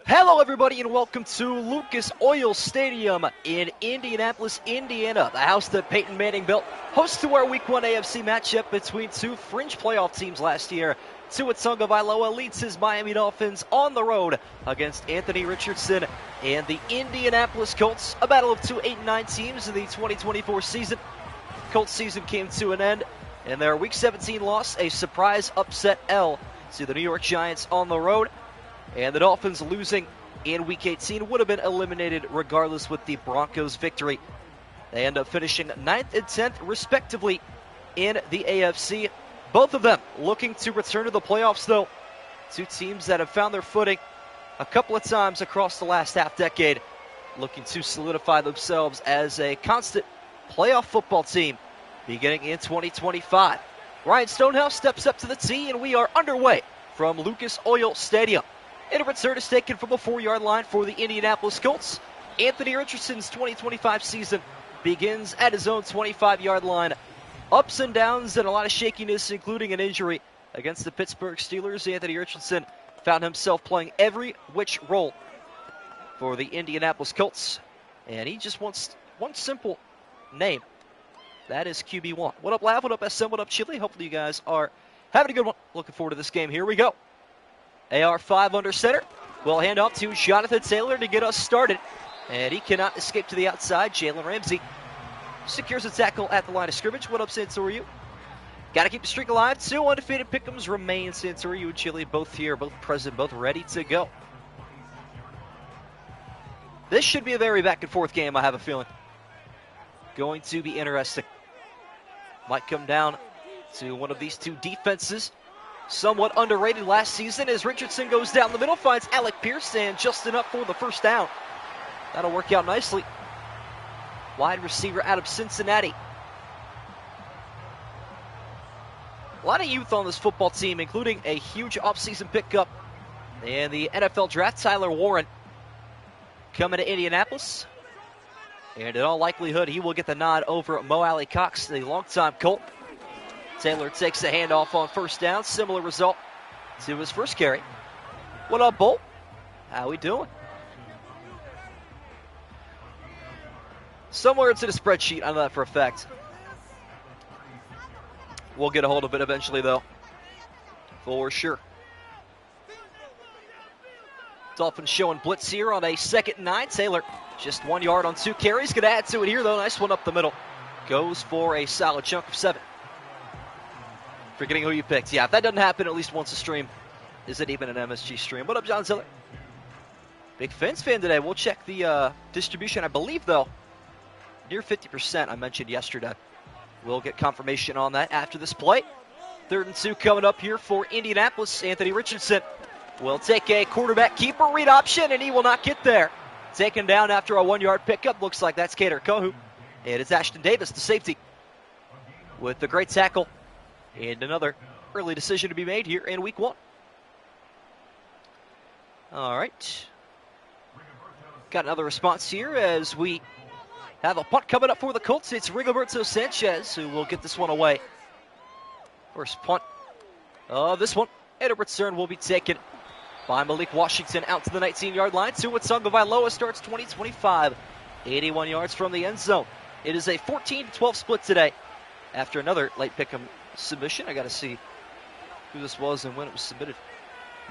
Hello, everybody, and welcome to Lucas Oil Stadium in Indianapolis, Indiana, the house that Peyton Manning built, host to our Week 1 AFC matchup between two fringe playoff teams last year. Tua Tagovailoa leads his Miami Dolphins on the road against Anthony Richardson and the Indianapolis Colts, a battle of two 8-9 teams in the 2024 season. Colts season came to an end, and their Week 17 loss, a surprise upset L to the New York Giants on the road. And the Dolphins losing in Week 18 would have been eliminated regardless with the Broncos' victory. They end up finishing 9th and 10th, respectively, in the AFC. Both of them looking to return to the playoffs, though. Two teams that have found their footing a couple of times across the last half-decade, looking to solidify themselves as a constant playoff football team beginning in 2025. Ryan Stonehouse steps up to the tee, and we are underway from Lucas Oil Stadium. And a return is taken from the 4-yard line for the Indianapolis Colts. Anthony Richardson's 2025 season begins at his own 25-yard line. Ups and downs and a lot of shakiness, including an injury against the Pittsburgh Steelers. Anthony Richardson found himself playing every which role for the Indianapolis Colts. And he just wants one simple name. That is QB1. What up, Lav? What up, SM? What up, Chili? Hopefully you guys are having a good one. Looking forward to this game. Here we go. AR5 under center. We'll hand off to Jonathan Taylor to get us started. And he cannot escape to the outside. Jalen Ramsey secures a tackle at the line of scrimmage. What up, Santoriu? Got to keep the streak alive. Two undefeated pick'ems remain. Santoriu and Chile both here, both present, both ready to go. This should be a very back-and-forth game, I have a feeling. Going to be interesting. Might come down to one of these two defenses. Somewhat underrated last season as Richardson goes down the middle, finds Alec Pierce and just enough for the first down. That'll work out nicely. Wide receiver out of Cincinnati. A lot of youth on this football team, including a huge offseason pickup and the NFL draft, Tyler Warren, coming to Indianapolis. And in all likelihood, he will get the nod over Mo Alley Cox, the longtime Colt. Taylor takes the handoff on first down. Similar result to his first carry. What up, Bolt? How we doing? Somewhere it's in a spreadsheet. I know that for a fact. We'll get a hold of it eventually, though. For sure. Dolphins showing blitz here on a 2nd and 9. Taylor just 1 yard on 2 carries. Going to add to it here, though. Nice one up the middle. Goes for a solid chunk of 7. Forgetting who you picked. Yeah, if that doesn't happen at least once a stream, is it even an MSG stream? What up, John Ziller? Big Fins fan today. We'll check the distribution. I believe, though, near 50% I mentioned yesterday. We'll get confirmation on that after this play. 3rd and 2 coming up here for Indianapolis. Anthony Richardson will take a quarterback keeper read option, and he will not get there. Taken down after a 1-yard pickup. Looks like that's Kader Kohu. And it's Ashton Davis, the safety, with the great tackle. And another early decision to be made here in Week 1. All right. Got another response here as we have a punt coming up for the Colts. It's Rigoberto Sanchez who will get this one away. First punt of this one. And a return will be taken by Malik Washington out to the 19-yard line. Tua Tagovailoa starts 2025. 81 yards from the end zone. It is a 14-12 split today after another late pick'em submission. I got to see who this was and when it was submitted.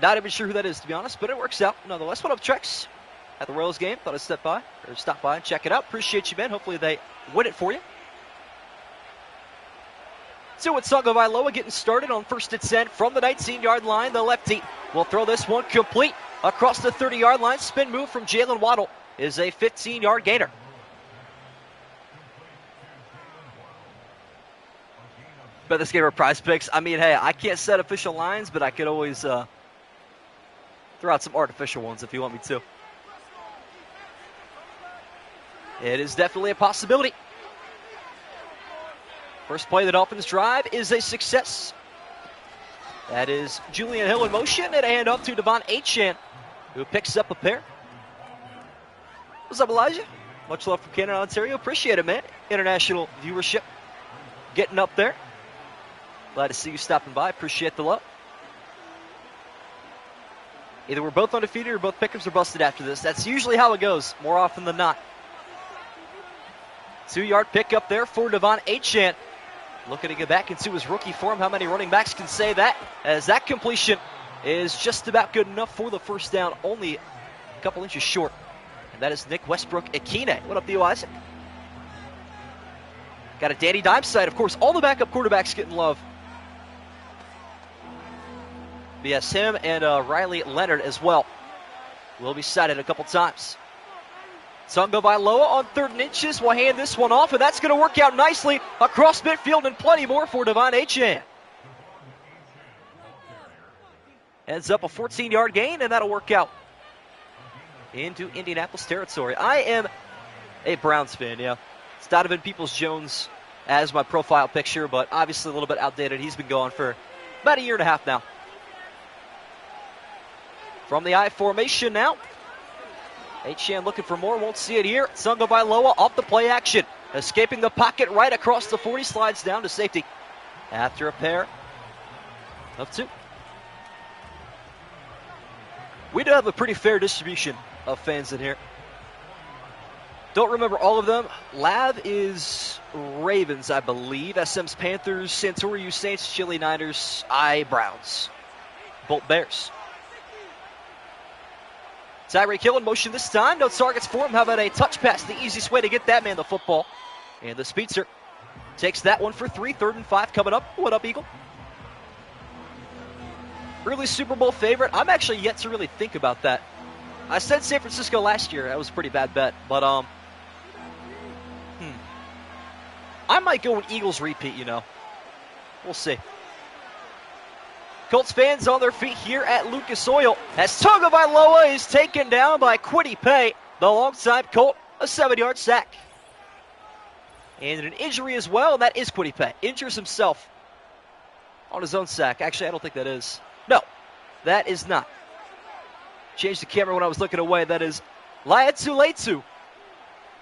Not even sure who that is, to be honest, but it works out nonetheless. What up, Trex? At the Royals game, thought I'd stop by and check it out. Appreciate you, man. Hopefully they win it for you. Tua Tagovailoa getting started on 1st and 10 from the 19-yard line. The lefty will throw this one complete across the 30-yard line. Spin move from Jalen Waddle is a 15-yard gainer. Bet this game are prize picks. I mean, hey, I can't set official lines, but I could always throw out some artificial ones if you want me to. It is definitely a possibility. First play of the Dolphins drive is a success. That is Julian Hill in motion and a handoff to Devon Achane, who picks up a pair. What's up, Elijah? Much love from Canada, Ontario. Appreciate it, man. International viewership getting up there. Glad to see you stopping by. Appreciate the love. Either we're both undefeated or both pickups are busted after this. That's usually how it goes, more often than not. 2-yard pickup there for Devon Achane. Looking to get back into his rookie form. How many running backs can say that? As that completion is just about good enough for the first down, only a couple inches short. And that is Nick Westbrook-Akine. What up, Theo Isaac? Got a Danny Dimes side, of course. All the backup quarterbacks getting love. But yes, him and Riley Leonard as well will be cited a couple times. Tagovailoa on 3rd and inches will hand this one off, and that's going to work out nicely across midfield and plenty more for Devon Achane. Ends up a 14-yard gain, and that'll work out into Indianapolis territory. I am a Browns fan, yeah. It's Donovan Peoples-Jones as my profile picture, but obviously a little bit outdated. He's been gone for about a year and a half now. From the I formation now. Achane looking for more, won't see it here. Tagovailoa off the play action. Escaping the pocket right across the 40, slides down to safety. After a pair of 2. We do have a pretty fair distribution of fans in here. Don't remember all of them. Lav is Ravens, I believe. SM's Panthers, Santoriu Saints, Chili Niners, I Browns. Bolt Bears. Tyreek Hill in motion this time. No targets for him. How about a touch pass? The easiest way to get that man the football. And the speedster takes that one for 3. 3rd and 5 coming up. What up, Eagle? Early Super Bowl favorite. I'm actually yet to really think about that. I said San Francisco last year. That was a pretty bad bet. But, I might go with Eagles repeat, you know. We'll see. Colts fans on their feet here at Lucas Oil as Tagovailoa is taken down by Kwity Paye, the longtime Colt, a 7-yard sack. And an injury as well, and that is Kwity Paye. Injures himself on his own sack. Actually, I don't think that is. No, that is not. Changed the camera when I was looking away. That is Laiatu Leitu,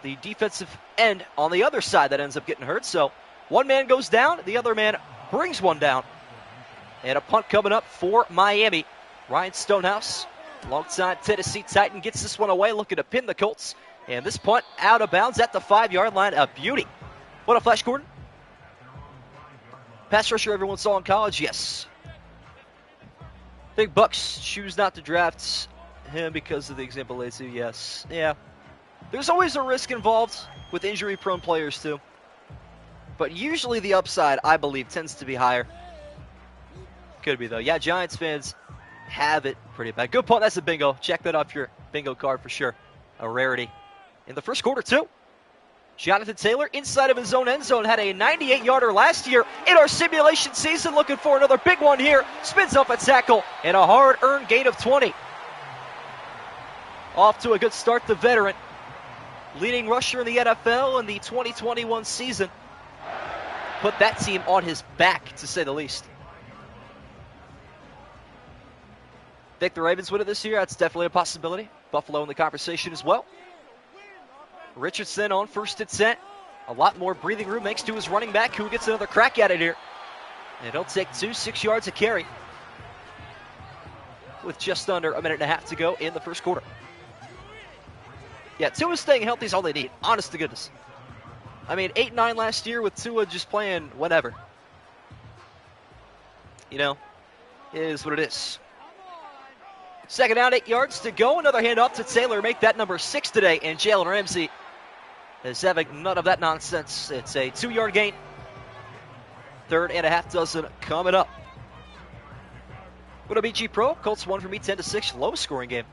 the defensive end on the other side that ends up getting hurt. So one man goes down, the other man brings one down. And a punt coming up for Miami. Ryan Stonehouse, longtime Tennessee Titan, gets this one away, looking to pin the Colts. And this punt out of bounds at the 5-yard line. A beauty. What a flash, Gordon. Pass rusher everyone saw in college? Yes. I think Bucks choose not to draft him because of the example Leitu. Yes. Yeah. There's always a risk involved with injury-prone players, too. But usually the upside, I believe, tends to be higher. Could be, though. Yeah, Giants fans have it pretty bad. Good punt. That's a bingo. Check that off your bingo card for sure. A rarity. In the first quarter, too. Jonathan Taylor, inside of his own end zone, had a 98-yarder last year in our simulation season. Looking for another big one here. Spins up a tackle and a hard-earned gain of 20. Off to a good start, the veteran. Leading rusher in the NFL in the 2021 season. Put that team on his back, to say the least. Think the Ravens win it this year? That's definitely a possibility. Buffalo in the conversation as well. Richardson on 1st and 10. A lot more breathing room thanks to his running back, who gets another crack at it here. And he'll take 6 yards a carry with just under a minute and a half to go in the first quarter. Yeah, Tua's staying healthy is all they need. Honest to goodness. I mean, 8-9 last year with Tua just playing whatever. You know, it is what it is. 2nd down, 8 yards to go. Another handoff to Taylor. Make that number 6 today. And Jalen Ramsey is having none of that nonsense. It's a 2-yard gain. 3rd and a half dozen coming up. What a BG Pro. Colts won for me 10-6. Low scoring game.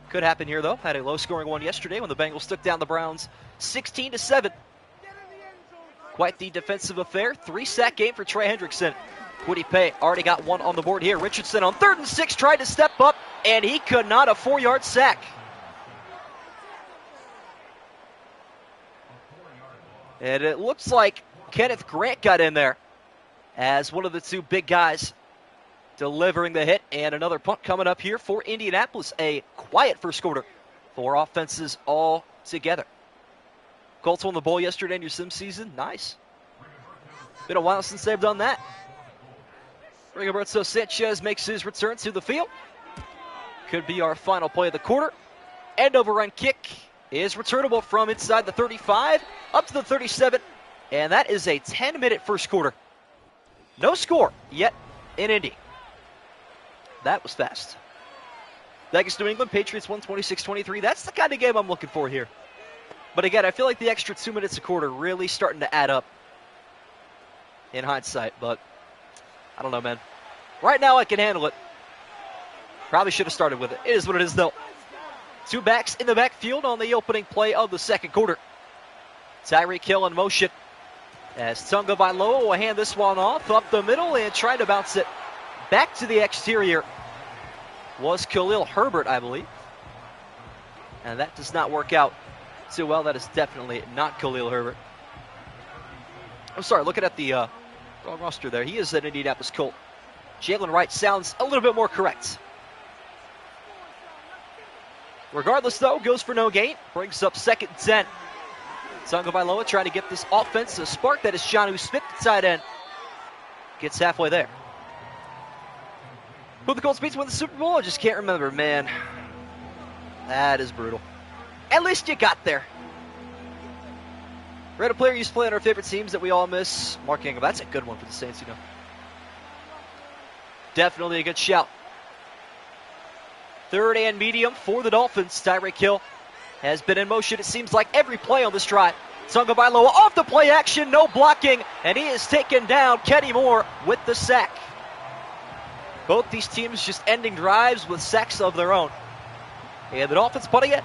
Could happen here, though. Had a low scoring one yesterday when the Bengals took down the Browns 16-7. Quite the defensive affair. 3-sack game for Trey Hendrickson. Kwity Paye already got one on the board here. Richardson on 3rd and 6 tried to step up, and he could not. A 4-yard sack. And it looks like Kenneth Grant got in there as one of the 2 big guys delivering the hit. And another punt coming up here for Indianapolis. A quiet first quarter for offenses all together. Colts won the bowl yesterday in your sim season. Nice. Been a while since they've done that. Rigoberto Sanchez makes his return to the field. Could be our final play of the quarter. End over run kick is returnable from inside the 35 up to the 37. And that is a 10-minute first quarter. No score yet in Indy. That was fast. Vegas, New England, Patriots 126-23. That's the kind of game I'm looking for here. But again, I feel like the extra 2 minutes a quarter really starting to add up in hindsight. But I don't know, man. Right now I can handle it. Probably should have started with it. It is what it is, though. Two backs in the backfield on the opening play of the second quarter. Tyreek Hill in motion as Tagovailoa will hand this one off up the middle and try to bounce it back to the exterior. Was Khalil Herbert, I believe. And that does not work out too well. That is definitely not Khalil Herbert. I'm sorry, looking at the wrong roster there. He is an Indianapolis Colt. Jalen Wright sounds a little bit more correct. Regardless, though, goes for no gain. Brings up 2nd and 10. Tagovailoa trying to get this offense a spark. That is Jonnu Smith, the tight end. Gets halfway there. Who the Colts beat to win the Super Bowl? I just can't remember, man. That is brutal. At least you got there. We had a player used to play on our favorite teams that we all miss. Mark Ingram. That's a good one for the Saints, you know. Definitely a good shout. 3rd and medium for the Dolphins. Tyreek Hill has been in motion, it seems like, every play on this drive. Tagovailoa off the play action, no blocking, and he is taken down. Kenny Moore with the sack. Both these teams just ending drives with sacks of their own. And the Dolphins putting it.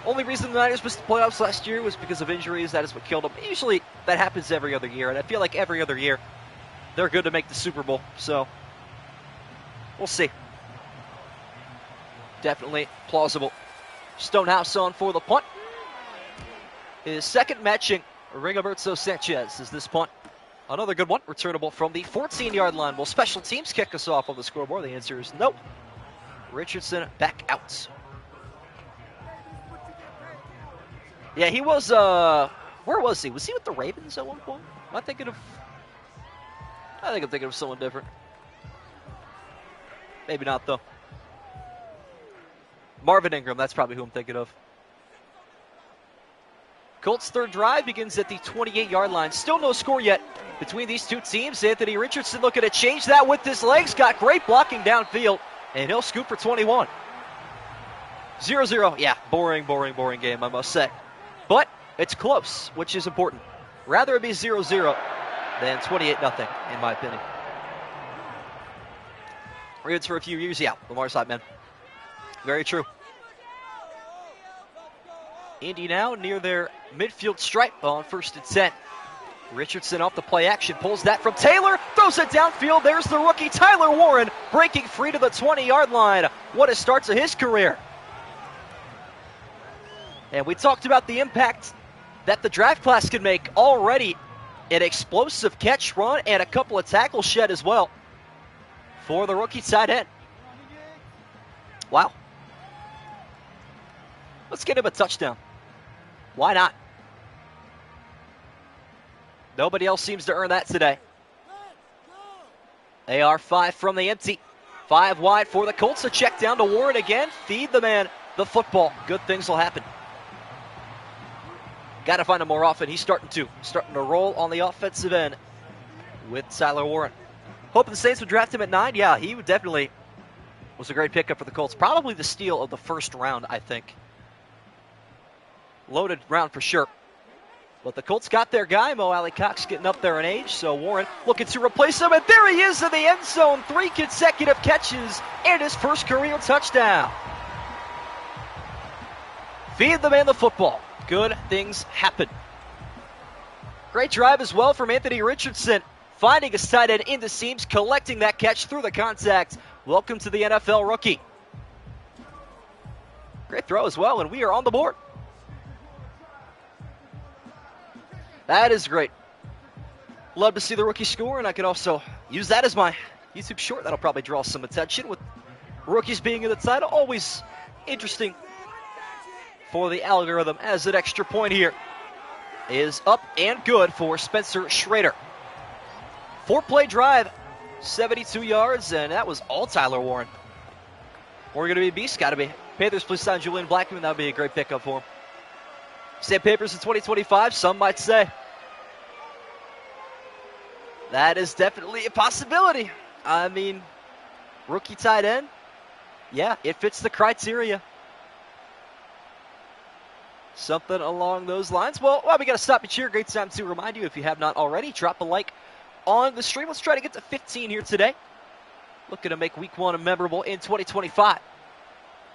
Only reason the Niners missed the playoffs last year was because of injuries. That is what killed them. Usually that happens every other year, and I feel like every other year they're good to make the Super Bowl. So we'll see. Definitely plausible. Stonehouse on for the punt. His second matching Rigoberto Sanchez is this punt. Another good one, returnable from the 14-yard line. Will special teams kick us off on the scoreboard? The answer is nope. Richardson back out. Yeah, he was, where was he? Was he with the Ravens at one point? I think I'm thinking of someone different. Maybe not, though. Marvin Ingram, that's probably who I'm thinking of. Colts' third drive begins at the 28-yard line. Still no score yet between these two teams. Anthony Richardson looking to change that with his legs. Got great blocking downfield, and he'll scoop for 21. 0-0. Yeah, boring game, I must say. But it's close, which is important. Rather it be 0-0 than 28-0, in my opinion. Ravens for a few years, yeah. Lamar side, man. Very true. Indy now near their midfield stripe on 1st and 10. Richardson off the play action, pulls that from Taylor, throws it downfield. There's the rookie Tyler Warren breaking free to the 20-yard line. What a start to his career. And we talked about the impact that the draft class can make already. An explosive catch run and a couple of tackles shed as well for the rookie tight end. Wow. Let's get him a touchdown. Why not? Nobody else seems to earn that today. They are 5 from the empty. 5 wide for the Colts. A check down to Warren again. Feed the man the football. Good things will happen. Got to find him more often. He's starting to roll on the offensive end with Tyler Warren. Hoping the Saints would draft him at 9. Yeah, he would definitely was a great pickup for the Colts. Probably the steal of the first round, I think. Loaded round for sure. But the Colts got their guy. Mo Alley-Cox getting up there in age. So Warren looking to replace him. And there he is in the end zone. 3 consecutive catches and his first career touchdown. Feed the man the football. Good things happen. Great drive as well from Anthony Richardson. Finding his tight end in the seams. Collecting that catch through the contact. Welcome to the NFL rookie. Great throw as well. And we are on the board. That is great. Love to see the rookie score, and I could also use that as my YouTube short. That'll probably draw some attention with rookies being in the title. Always interesting for the algorithm, as an extra point here is up and good for Spencer Schrader. 4-play drive, 72 yards, and that was all Tyler Warren. We're going to be beast. Got to be. Panthers please sign Julian Blackman. That would be a great pickup for him. Sandpapers in 2025, some might say. That is definitely a possibility. I mean, rookie tight end, yeah, it fits the criteria. Something along those lines. Well, we got to stop and cheer. Great time to remind you, if you have not already, drop a like on the stream. Let's try to get to 15 here today. Looking to make week 1 memorable in 2025.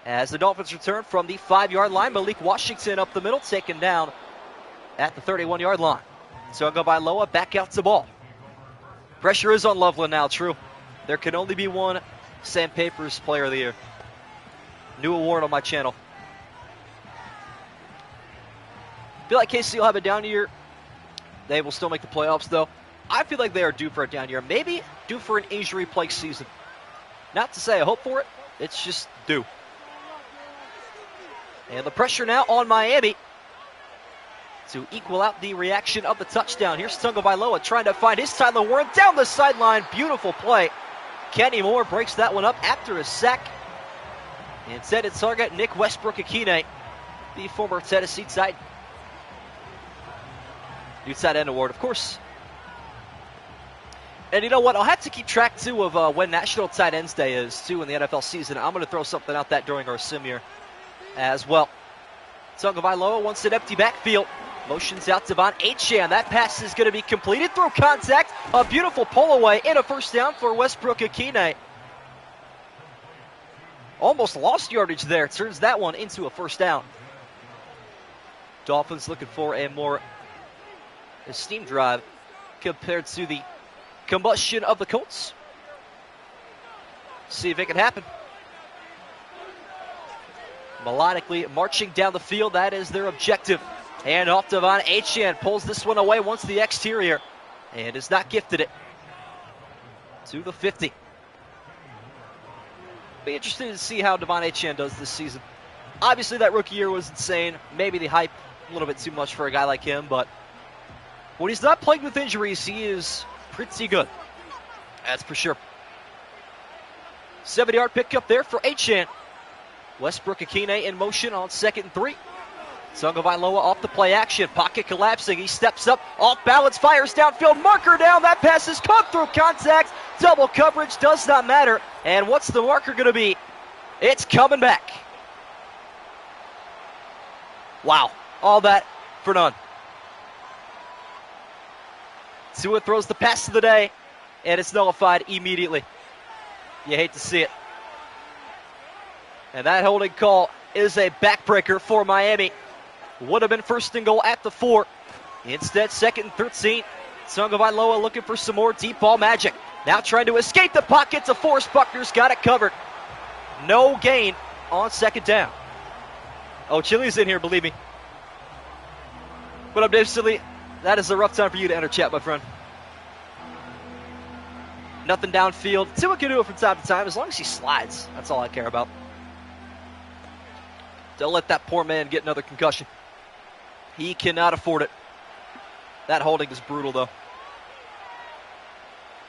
As the Dolphins return from the 5-yard line, Malik Washington up the middle, taken down at the 31-yard line. So I'll go by Loa, back out to ball. Pressure is on Loveland now, true. There can only be one Sandpapers Player of the Year. New award on my channel. Feel like KC will have a down year. They will still make the playoffs, though. I feel like they are due for a down year. Maybe due for an injury-plagued season. Not to say I hope for it. It's just due. And the pressure now on Miami to equal out the reaction of the touchdown. Here's Tagovailoa trying to find his Tyler Warren down the sideline. Beautiful play. Kenny Moore breaks that one up after a sack. Instead, it's target Nick Westbrook-Akine, the former Tennessee Titan. New tight end award, of course. And you know what? I'll have to keep track, too, of when National Tight Ends Day is, too, in the NFL season. I'm going to throw something out that during our sim here as well. Tagovailoa wants an empty backfield. Motions out to Devon Achane. That pass is going to be completed through contact. A beautiful pull away and a first down for Westbrook-Akine. Almost lost yardage there. Turns that one into a first down. Dolphins looking for a more esteemed drive compared to the combustion of the Colts. See if it can happen. Melodically marching down the field, that is their objective. And off to Devon Achane, pulls this one away once the exterior, and has not gifted it to the 50. Be interested to see how Devon Achane does this season. Obviously, that rookie year was insane. Maybe the hype a little bit too much for a guy like him, but when he's not plagued with injuries, he is pretty good. That's for sure. 70-yard pickup there for Achane. Westbrook-Akine in motion on 2nd and 3. Tagovailoa off the play action. Pocket collapsing. He steps up. Off balance. Fires downfield. Marker down. That pass is caught through contact. Double coverage does not matter. And what's the marker going to be? It's coming back. Wow. All that for none. Tua throws the pass of the day, and it's nullified immediately. You hate to see it. And that holding call is a backbreaker for Miami. Would have been 1st and goal at the 4. Instead, 2nd and 13. Tagovailoa looking for some more deep ball magic. Now trying to escape the pocket to force. Buckner's got it covered. No gain on 2nd down. Oh, Chili's in here, believe me. What up, Dave Silly? That is a rough time for you to enter chat, my friend. Nothing downfield. Tua can do it from time to time as long as he slides. That's all I care about. Don't let that poor man get another concussion. He cannot afford it. That holding is brutal, though.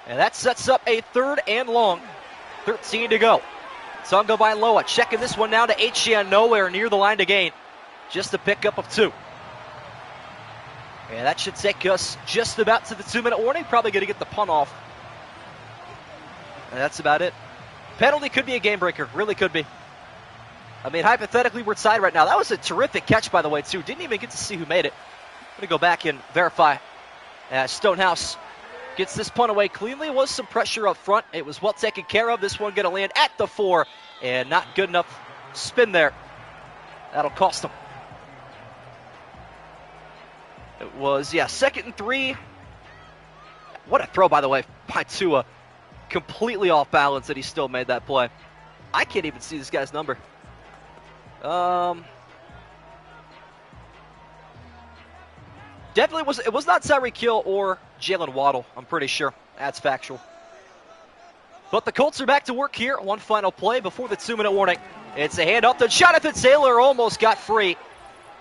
And that sets up a 3rd and long. 13 to go. Tagovailoa checking this one down to Achane, nowhere near the line to gain. Just a pickup of 2. And that should take us just about to the 2-minute warning. Probably going to get the punt off. And that's about it. Penalty could be a game breaker. Really could be. I mean, hypothetically, we're tied right now. That was a terrific catch, by the way, too. Didn't even get to see who made it. I'm going to go back and verify. Stonehouse gets this punt away cleanly. Was some pressure up front. It was well taken care of. This one going to land at the 4. And not good enough spin there. That'll cost them. It was, 2nd and 3. What a throw, by the way, by Tua. Completely off balance, and he still made that play. I can't even see this guy's number. Definitely it was not Tyreek Hill or Jalen Waddle, I'm pretty sure. That's factual. But the Colts are back to work here. One final play before the 2-minute warning. It's a handoff to Jonathan Taylor. Almost got free.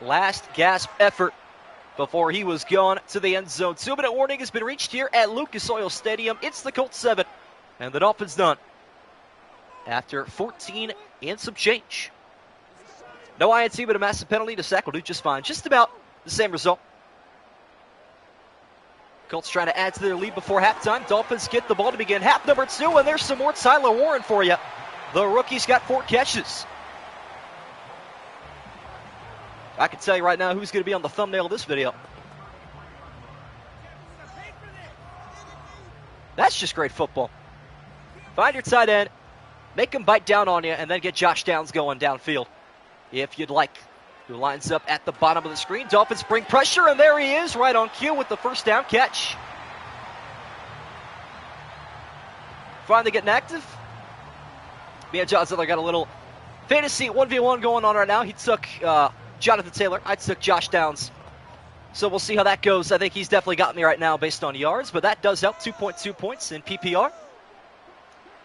Last gasp effort before he was gone to the end zone. 2-minute warning has been reached here at Lucas Oil Stadium. It's the Colts 7 and the Dolphins none. after 14 and some change. No INT, but a massive penalty. The sack will do just fine. Just about the same result. Colts trying to add to their lead before halftime. Dolphins get the ball to begin half number 2, and there's some more Tyler Warren for you. The rookie's got 4 catches. I can tell you right now who's going to be on the thumbnail of this video. That's just great football. Find your tight end, make him bite down on you, and then get Josh Downs going downfield if you'd like. Who lines up at the bottom of the screen. Dolphins bring pressure, and there he is, right on cue with the first down catch. Finally getting active. Me and John Ziller got a little fantasy 1v1 going on right now. He took Jonathan Taylor. I took Josh Downs. So we'll see how that goes. I think he's definitely got me right now based on yards, but that does help. 2.2 points in PPR.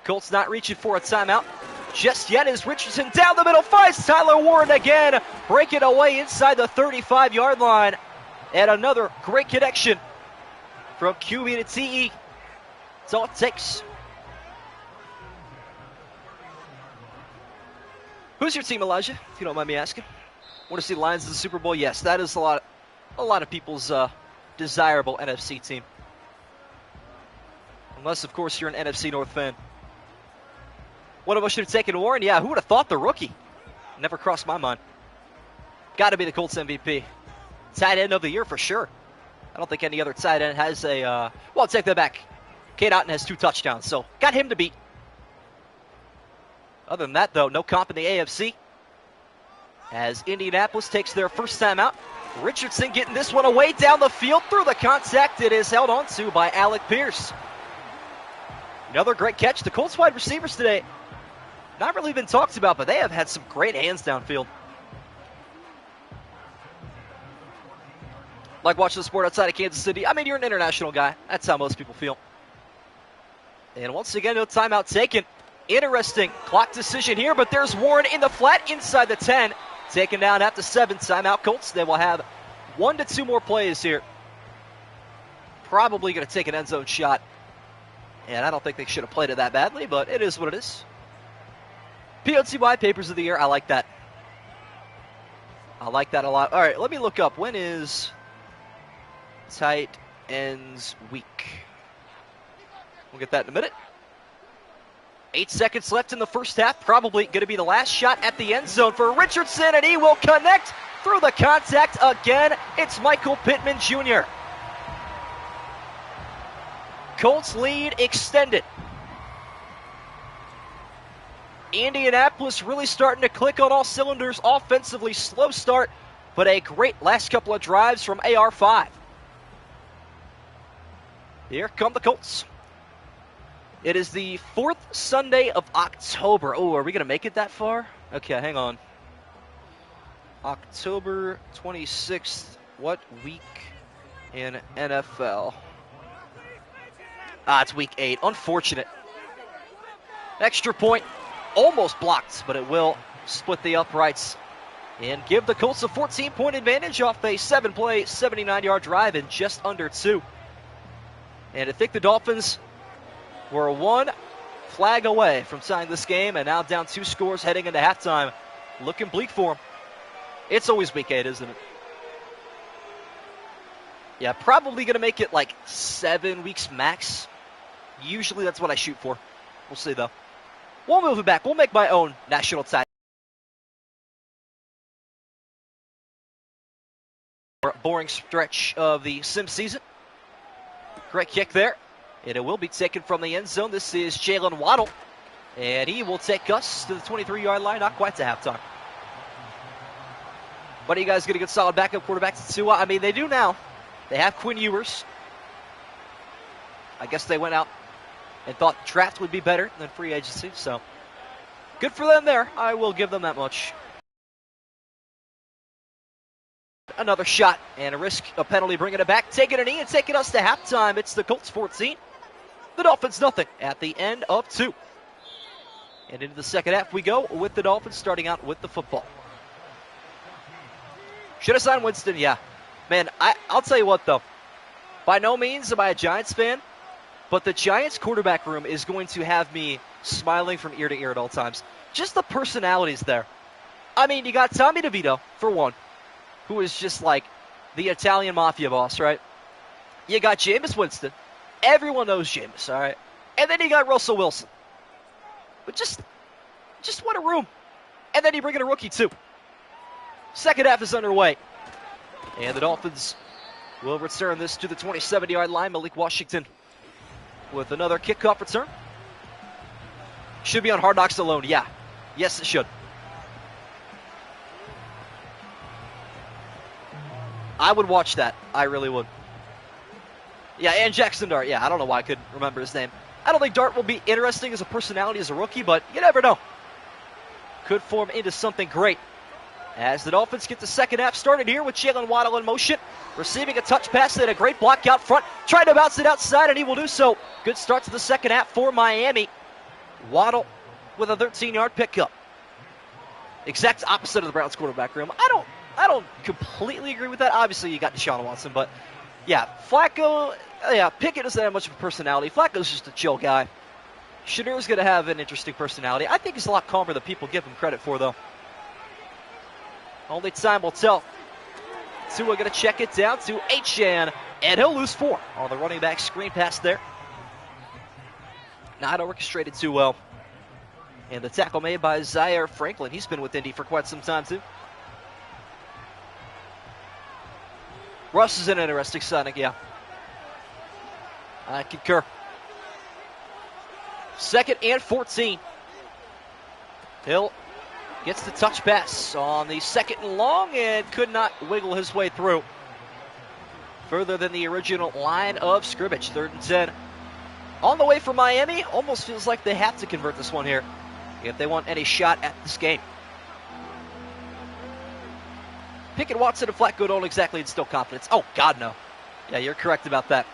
Colts not reaching for a timeout just yet as Richardson down the middle finds Tyler Warren again, breaking away inside the 35-yard line. And another great connection from QB to TE. That's all it takes. Who's your team, Elijah, if you don't mind me asking? Want to see the Lions in the Super Bowl? Yes, that is a lot of people's desirable NFC team. Unless, of course, you're an NFC North fan. One of us should have taken Warren. Yeah, who would have thought the rookie? Never crossed my mind. Got to be the Colts MVP. Tight end of the year for sure. I don't think any other tight end has a... well, I'll take that back. Cade Otton has 2 touchdowns, so got him to beat. Other than that, though, no comp in the AFC. As Indianapolis takes their first time out. Richardson getting this one away down the field through the contact. It is held on to by Alec Pierce. Another great catch. The Colts wide receivers today, not really been talked about, but they have had some great hands downfield. Like watching the sport outside of Kansas City. I mean, you're an international guy. That's how most people feel. And once again, no timeout taken. Interesting clock decision here, but there's Warren in the flat inside the 10. Taken down at the 7. Timeout Colts. They will have 1 to 2 more plays here. Probably going to take an end zone shot. And I don't think they should have played it that badly, but it is what it is. POTY Papers of the Year. I like that. I like that a lot. All right, let me look up. When is tight ends week? We'll get that in a minute. 8 seconds left in the first half. Probably going to be the last shot at the end zone for Richardson, and he will connect through the contact again. It's Michael Pittman Jr. Colts lead extended. Indianapolis really starting to click on all cylinders offensively. Slow start, but a great last couple of drives from AR5. Here come the Colts. It is the 4th Sunday of October. Oh, are we going to make it that far? Okay, hang on. October 26th. What week in NFL? It's week 8. Unfortunate. Extra point. Almost blocked, but it will split the uprights and give the Colts a 14-point advantage off a 7-play, 79-yard drive in just under 2. And I think the Dolphins were 1 flag away from tying this game, and now down 2 scores heading into halftime. Looking bleak for them. It's always week 8, isn't it? Yeah, probably going to make it like 7 weeks max. Usually that's what I shoot for. We'll see, though. We'll move it back. We'll make my own national title. Boring stretch of the sim season. Great kick there. And it will be taken from the end zone. This is Jalen Waddle. And he will take us to the 23-yard line. Not quite to halftime. But you guys get a good solid backup quarterback to Tua. I mean, they do now. They have Quinn Ewers. I guess they went out and thought the draft would be better than free agency. So good for them there. I will give them that much. Another shot and a risk, a penalty, bringing it back, taking a knee and taking us to halftime. It's the Colts 14. The Dolphins nothing at the end of 2. And into the second half we go with the Dolphins starting out with the football. Should have signed Winston, yeah. Man, I'll tell you what, though. By no means am I a Giants fan, but the Giants quarterback room is going to have me smiling from ear to ear at all times. Just the personalities there. I mean, you got Tommy DeVito, for one, who is just like the Italian mafia boss, right? You got Jameis Winston. Everyone knows Jameis, all right? And then you got Russell Wilson. But just what a room. And then you bring in a rookie, too. Second half is underway. And the Dolphins will return this to the 27-yard line. Malik Washington with another kickoff return. Should be on Hard Knocks alone, yeah. Yes, it should. I would watch that. I really would. Yeah, and Jackson Dart. Yeah, I don't know why I couldn't remember his name. I don't think Dart will be interesting as a personality as a rookie, but you never know. Could form into something great. As the Dolphins get the second half started here with Jalen Waddle in motion. Receiving a touch pass and a great block out front. Trying to bounce it outside, and he will do so. Good start to the second half for Miami. Waddle with a 13-yard pickup. Exact opposite of the Browns quarterback room. I don't completely agree with that. Obviously, you got Deshaun Watson, but yeah, Flacco, Pickett doesn't have much of a personality. Flacco's just a chill guy. Shadir's going to have an interesting personality. I think he's a lot calmer than people give him credit for, though. Only time will tell. Tua going to check it down to Achane, and he'll lose 4 on the running back screen pass there. Not orchestrated too well. And the tackle made by Zaire Franklin. He's been with Indy for quite some time, too. Russ is an interesting signing, yeah. I concur. 2nd and 14. Hill gets the touch pass on the 2nd and long and could not wiggle his way through. Further than the original line of scrimmage. 3rd and 10. On the way for Miami. Almost feels like they have to convert this one here if they want any shot at this game. Pickett, Watson, and Flacco don't exactly instill confidence. Oh, God, no. Yeah, you're correct about that.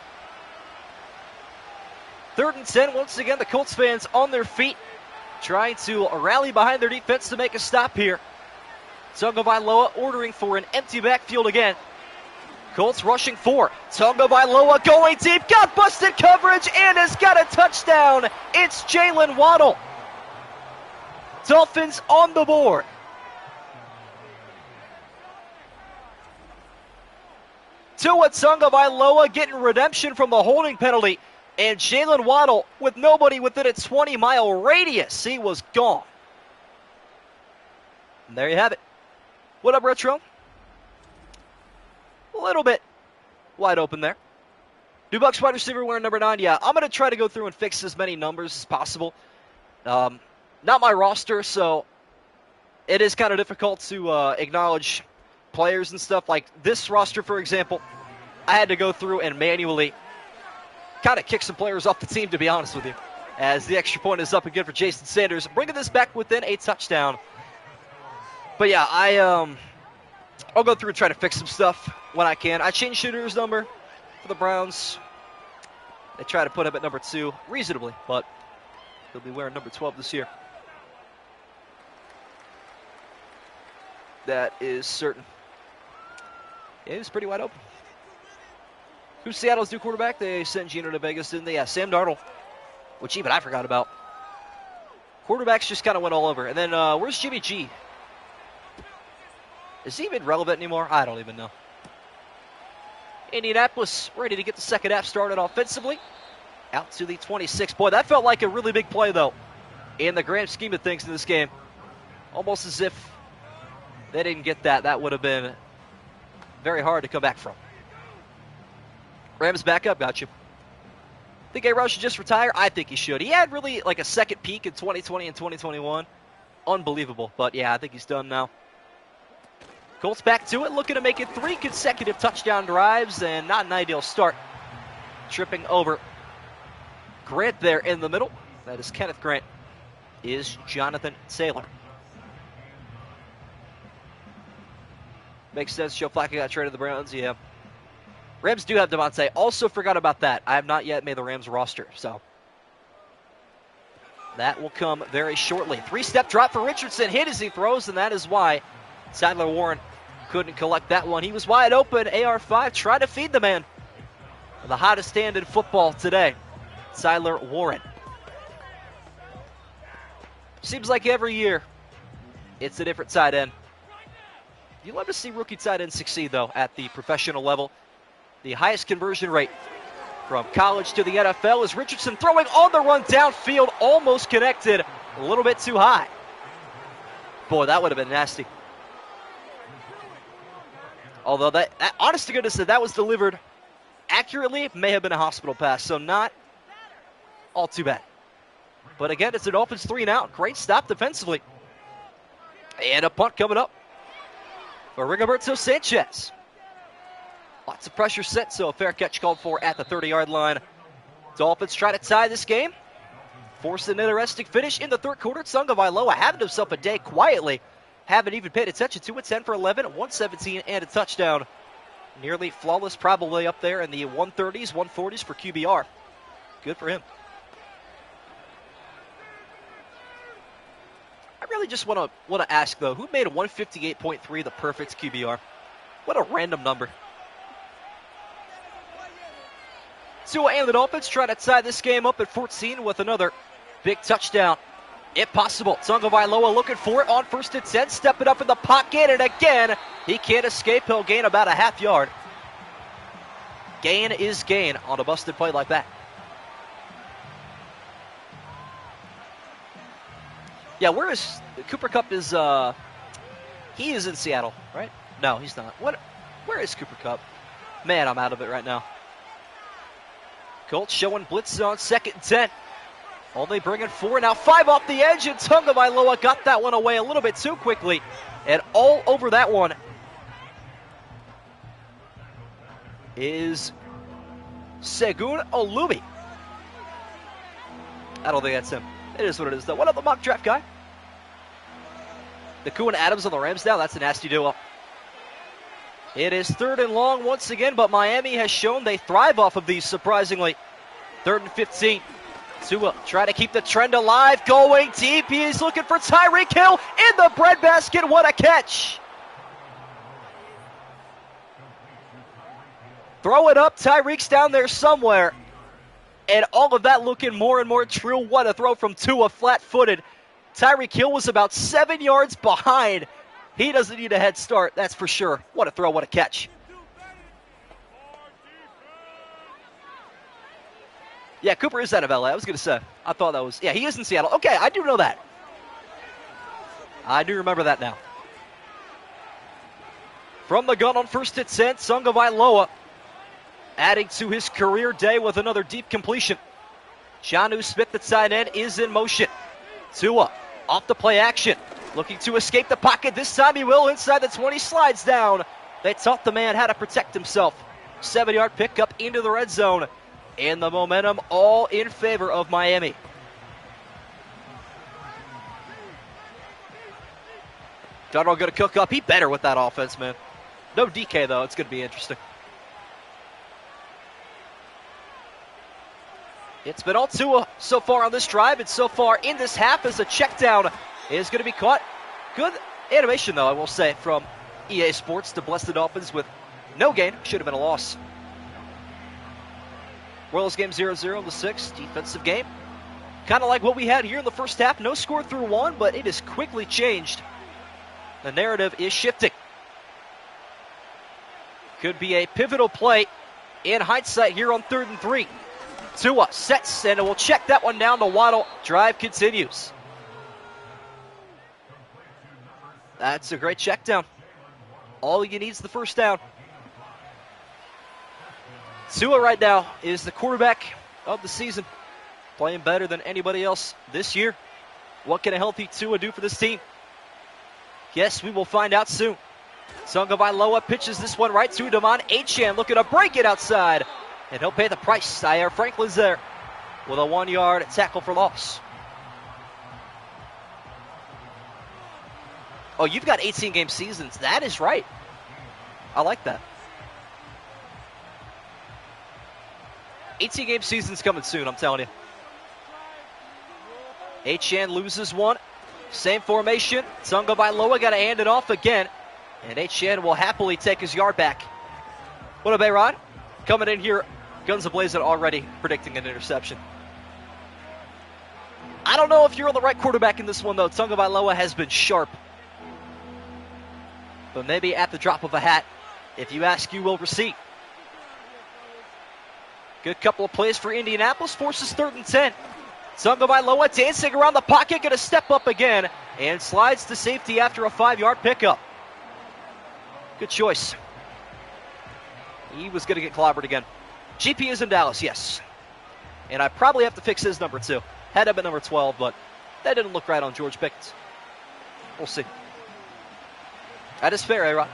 3rd and 10. Once again, the Colts fans on their feet, trying to rally behind their defense to make a stop here. Tagovailoa ordering for an empty backfield again. Colts rushing 4. Tagovailoa going deep, got busted coverage, and has got a touchdown. It's Jalen Waddle. Dolphins on the board. Tua Tagovailoa getting redemption from the holding penalty. And Jalen Waddle, with nobody within a 20-mile radius, he was gone. And there you have it. What up, Retro? A little bit wide open there. New Bucks wide receiver wearing number 9. Yeah, I'm going to try to go through and fix as many numbers as possible. Not my roster, so it is kind of difficult to acknowledge players and stuff. Like this roster, for example, I had to go through and manually kind of kick some players off the team, to be honest with you, as the extra point is up and good for Jason Sanders, bringing this back within a touchdown. But yeah, I'll go through and try to fix some stuff when I can. I changed Shadir's number for the Browns. They try to put him at number 2 reasonably, but he'll be wearing number 12 this year. That is certain. Yeah, he was pretty wide open. Who's Seattle's new quarterback? They sent Gino to Vegas, didn't they? Yeah, Sam Darnold, which even I forgot about. Quarterbacks just kind of went all over. And then where's Jimmy G? Is he even relevant anymore? I don't even know. Indianapolis ready to get the second half started offensively. Out to the 26. Boy, that felt like a really big play, though, in the grand scheme of things in this game. Almost as if they didn't get that. That would have been very hard to come back from. Rams back up, got you. Think A-Rod should just retire? I think he should. He had really like a second peak in 2020 and 2021. Unbelievable. But yeah, I think he's done now. Colts back to it, looking to make it 3 consecutive touchdown drives, and not an ideal start. Tripping over Grant there in the middle. That is Kenneth Grant. Is Jonathan Taylor. Makes sense. Joe Flacco got traded to the Browns. Yeah. Rams do have Devontae. Also forgot about that. I have not yet made the Rams roster, so that will come very shortly. 3-step drop for Richardson. Hit as he throws, and that is why Tyler Warren couldn't collect that one. He was wide open. AR5 trying to feed the man. The hottest hand in football today. Tyler Warren. Seems like every year it's a different tight end. You love to see rookie tight ends succeed, though, at the professional level. The highest conversion rate from college to the NFL is Richardson throwing on the run downfield, almost connected, a little bit too high. Boy, that would have been nasty. Although that honest to goodness, that was delivered accurately, may have been a hospital pass, so not all too bad. But again, it's the Dolphins 3 and out. Great stop defensively. And a punt coming up for Rigoberto Sanchez. Lots of pressure set, so a fair catch called for at the 30-yard line. Dolphins try to tie this game. Force an interesting finish in the third quarter. Tagovailoa having himself a day quietly. Haven't even paid attention to it. 10 for 11, 117, and a touchdown. Nearly flawless, probably up there in the 130s, 140s for QBR. Good for him. I really just want to ask, though, who made a 158.3 the perfect QBR? What a random number. Tua and the Dolphins try to tie this game up at 14 with another big touchdown. If possible, Tagovailoa looking for it on 1st and 10, stepping up in the pocket, and again, he can't escape. He'll gain about a half yard. Gain is gain on a busted play like that. Yeah, where is Cooper Kupp? He is in Seattle, right? No, he's not. Where is Cooper Kupp? Man, I'm out of it right now. Colts showing blitz on 2nd and 10. Only bringing 4, now 5 off the edge, and Tagovailoa got that one away a little bit too quickly. And all over that one is Segun Olubi. I don't think that's him. It is what it is, though. What up, the mock draft guy? Naku and Adams on the Rams now. That's a nasty duo. It is 3rd and long once again, but Miami has shown they thrive off of these, surprisingly. 3rd and 15. Tua try to keep the trend alive, going deep. He is looking for Tyreek Hill in the breadbasket. What a catch. Throw it up. Tyreek's down there somewhere. And all of that looking more and more true. What a throw from Tua, flat-footed. Tyreek Hill was about 7 yards behind. He doesn't need a head start, that's for sure. What a throw, what a catch. Yeah, Cooper is out of LA. I was going to say. I thought that was. Yeah, he is in Seattle. Okay, I do know that. I do remember that now. From the gun on 1st and 10, Tagovailoa adding to his career day with another deep completion. Jonnu Smith, the tight end, is in motion. Tua off the play action. Looking to escape the pocket. This time he will inside the 20. Slides down. They taught the man how to protect himself. 7-yard pickup into the red zone. And the momentum all in favor of Miami. Darnold going to cook up. He better with that offense, man. No DK, though. It's going to be interesting. It's been all Tua so far on this drive, and so far in this half as a check down is going to be caught. Good animation, though, I will say, from EA Sports to bless the Dolphins with no gain. Should have been a loss. Royals game 0-0 in the 6th. Defensive game. Kind of like what we had here in the first half. No score through 1, but it has quickly changed. The narrative is shifting. Could be a pivotal play in hindsight here on 3rd and 3. Tua sets, and we'll check that one down to Waddle. Drive continues. That's a great check down. All you need is the first down. Tua right now is the quarterback of the season. Playing better than anybody else this year. What can a healthy Tua do for this team? Yes, we will find out soon. Tagovailoa pitches this one right to Damon Achane, looking to break it outside. And he'll pay the price. Zaire Franklin's there with a 1-yard tackle for loss. Oh, you've got 18-game seasons. That is right. I like that. 18-game season's coming soon, I'm telling you. Achane loses one. Same formation. Tagovailoa got to hand it off again. And Achane will happily take his yard back. What up, A-Rod? Coming in here, guns a-blazing, already predicting an interception. I don't know if you're on the right quarterback in this one, though. Tagovailoa has been sharp. But maybe at the drop of a hat, if you ask, you will receive. Good couple of plays for Indianapolis, forces 3rd and 10. Tagovailoa dancing around the pocket, going to step up again, and slides to safety after a 5-yard pickup. Good choice. He was going to get clobbered again. GP is in Dallas, yes. And I probably have to fix his number 2. Had him at number 12, but that didn't look right on George Pickens. We'll see. That is fair, A-Rod.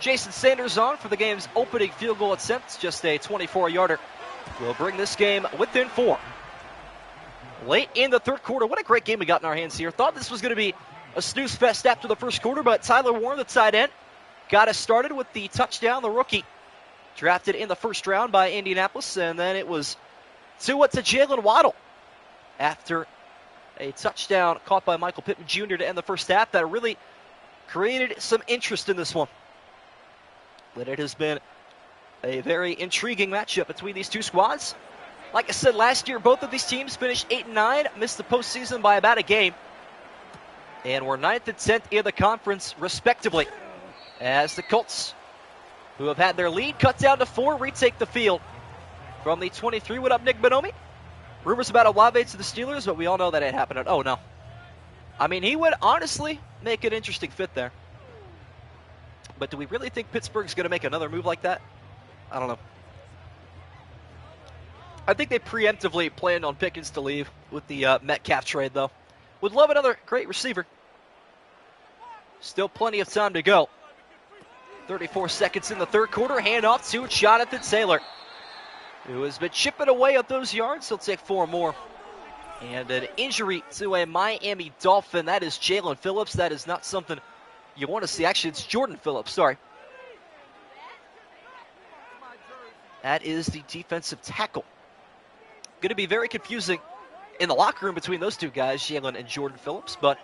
Jason Sanders on for the game's opening field goal attempt. Just a 24-yarder. Will bring this game within 4. Late in the 3rd quarter. What a great game we got in our hands here. Thought this was going to be a snooze fest after the 1st quarter, but Tyler Warren, the tight end, got us started with the touchdown. The rookie drafted in the 1st round by Indianapolis, and then it was to Jalen Waddle after a touchdown caught by Michael Pittman Jr. to end the 1st half that really created some interest in this one. But it has been a very intriguing matchup between these two squads. Like I said last year, both of these teams finished 8-9, missed the postseason by about a game, and were 9th and 10th in the conference, respectively, as the Colts, who have had their lead cut down to 4, retake the field from the 23. What up, Nick Bonomi? Rumors about Olave to the Steelers, but we all know that ain't happening. Oh, no. I mean, he would honestly make an interesting fit there. But do we really think Pittsburgh's going to make another move like that? I don't know. I think they preemptively planned on Pickens to leave with the Metcalf trade, though. Would love another great receiver. Still plenty of time to go. 34 seconds in the 3rd quarter. Handoff to Jonathan Taylor, who has been chipping away at those yards. He'll take 4 more. And an injury to a Miami Dolphin. That is Jalen Phillips. That is not something you want to see. Actually, it's Jordan Phillips. Sorry. That is the defensive tackle. Going to be very confusing in the locker room between those two guys, Jalen and Jordan Phillips. But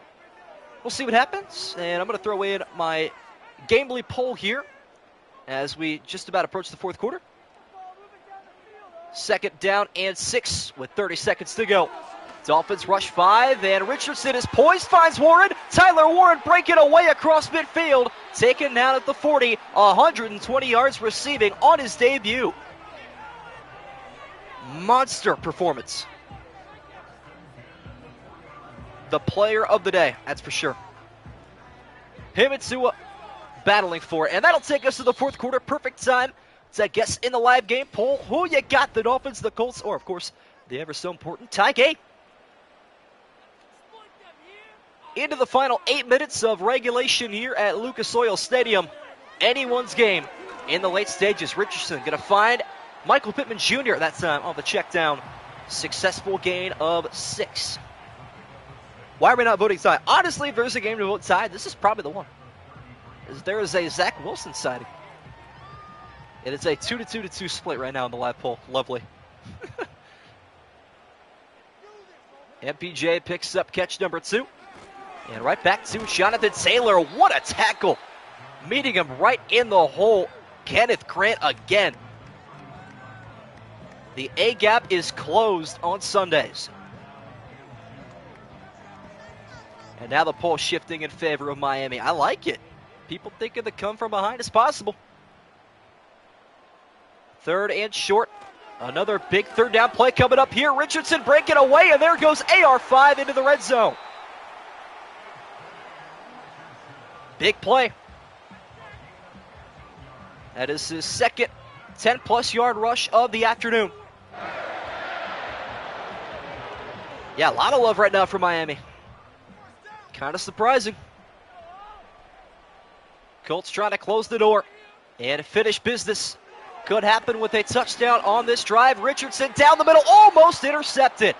we'll see what happens. And I'm going to throw in my Gamely poll here as we just about approach the 4th quarter. 2nd down and 6 with 30 seconds to go. Dolphins rush 5, and Richardson is poised, finds Warren. Tyler Warren breaking away across midfield, taken down at the 40, 120 yards receiving on his debut. Monster performance. The player of the day, that's for sure. Him and Tua battling for it, and that'll take us to the 4th quarter. Perfect time to guess in the live game poll who you got, the Dolphins, the Colts, or of course the ever so important tie game. Into the final 8 minutes of regulation here at Lucas Oil Stadium. Anyone's game in the late stages. Richardson going to find Michael Pittman Jr. that time on the check down. Successful gain of 6. Why are we not voting tie? Honestly, if there's a game to vote tie, this is probably the one. There is a Zach Wilson sighting. It is a 2-2 split right now in the live poll. Lovely. MPJ picks up catch number 2. And right back to Jonathan Taylor. What a tackle. Meeting him right in the hole. Kenneth Grant again. The A-gap is closed on Sundays. And now the poll shifting in favor of Miami. I like it. People thinking the come from behind is possible. 3rd and short. Another big 3rd down play coming up here. Richardson breaking away, and there goes AR5 into the red zone. Big play. That is his 2nd 10-plus yard rush of the afternoon. Yeah, a lot of love right now for Miami. Kind of surprising. Colts trying to close the door and finish business. Could happen with a touchdown on this drive. Richardson down the middle, almost intercepted.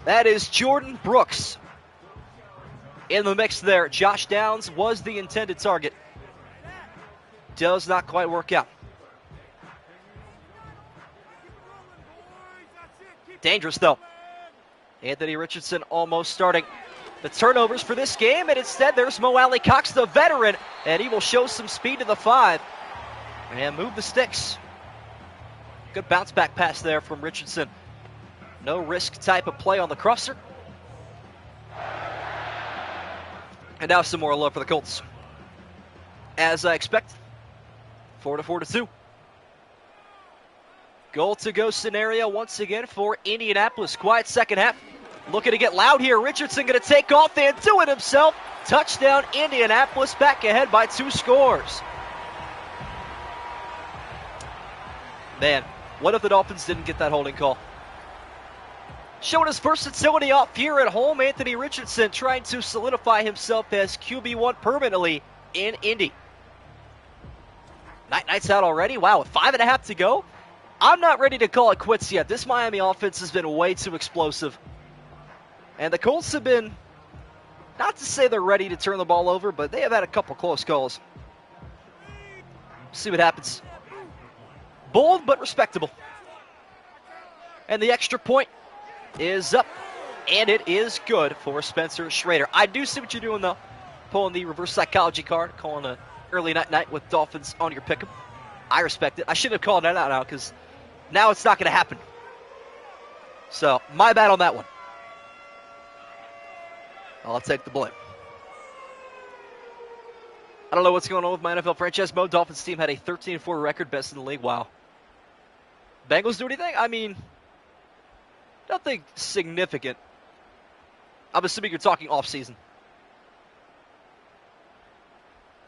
That is Jordan Brooks in the mix there. Josh Downs was the intended target. Does not quite work out. Dangerous, though. Anthony Richardson almost starting the turnovers for this game, and instead there's Mo Alley Cox, the veteran, and he will show some speed to the 5 and move the sticks. Good bounce back pass there from Richardson. No risk type of play on the crosser. And now some more love for the Colts. As I expect, 4-2. Goal-to-go scenario once again for Indianapolis. Quiet second half. Looking to get loud here. Richardson going to take off and do it himself. Touchdown Indianapolis, back ahead by 2 scores. Man, what if the Dolphins didn't get that holding call? Showing his versatility off here at home, Anthony Richardson trying to solidify himself as QB1 permanently in Indy. Nights out already. Wow, with 5.5 to go. I'm not ready to call it quits yet. This Miami offense has been way too explosive. And the Colts have been, not to say they're ready to turn the ball over, but they have had a couple close calls. See what happens. Bold but respectable. And the extra point is up, and it is good for Spencer Schrader. I do see what you're doing, though. Pulling the reverse psychology card, calling an early night with Dolphins on your pick'em. I respect it. I shouldn't have called that out now, because now it's not going to happen. So, my bad on that one. I'll take the blame. I don't know what's going on with my NFL franchise mode. Dolphins team had a 13-4 record, best in the league. Wow. Bengals do anything? I mean, nothing significant. I'm assuming you're talking off-season.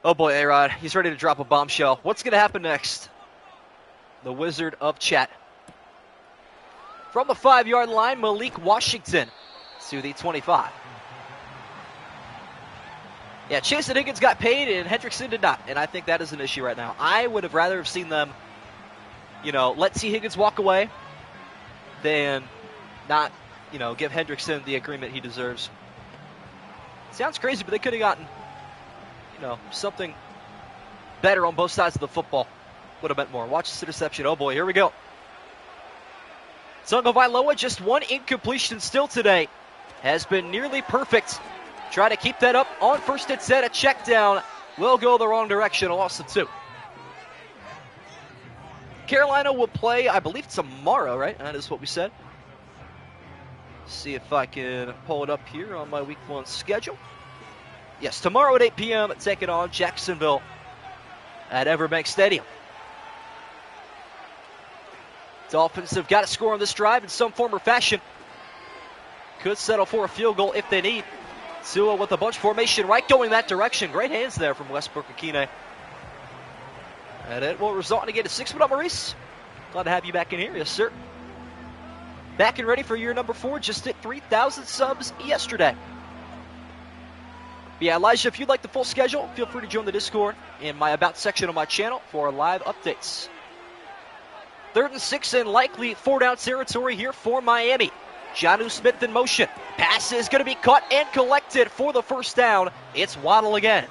Oh boy, A-Rod. He's ready to drop a bombshell. What's going to happen next? The Wizard of Chat. From the 5-yard line, Malik Washington to the 25. Yeah, Chase and Higgins got paid and Hendrickson did not. And I think that is an issue right now. I would have rather have seen them, let T. Higgins walk away than not, give Hendrickson the agreement he deserves. Sounds crazy, but they could have gotten, something better on both sides of the football. Would have meant more. Watch this interception. Oh boy, here we go. Tagovailoa, just one incompletion still today. Has been nearly perfect. Try to keep that up on first and 10. A check down will go the wrong direction. A loss of 2. Carolina will play, I believe, tomorrow, right? That is what we said. See if I can pull it up here on my week 1 schedule. Yes, tomorrow at 8 p.m. taking on Jacksonville at Everbank Stadium. Dolphins have got to score on this drive in some form or fashion. Could settle for a field goal if they need. Tua with a bunch formation right going that direction. Great hands there from Westbrook-Akine. And it will result in a gain of 6. What up, Maurice? Glad to have you back in here. Yes, sir. Back and ready for year number 4. Just hit 3,000 subs yesterday. But yeah, Elijah, if you'd like the full schedule, feel free to join the Discord in my About section of my channel for live updates. 3rd and 6 in likely 4-down territory here for Miami. Jonnu Smith in motion. Pass is going to be caught and collected for the first down. It's Waddle again.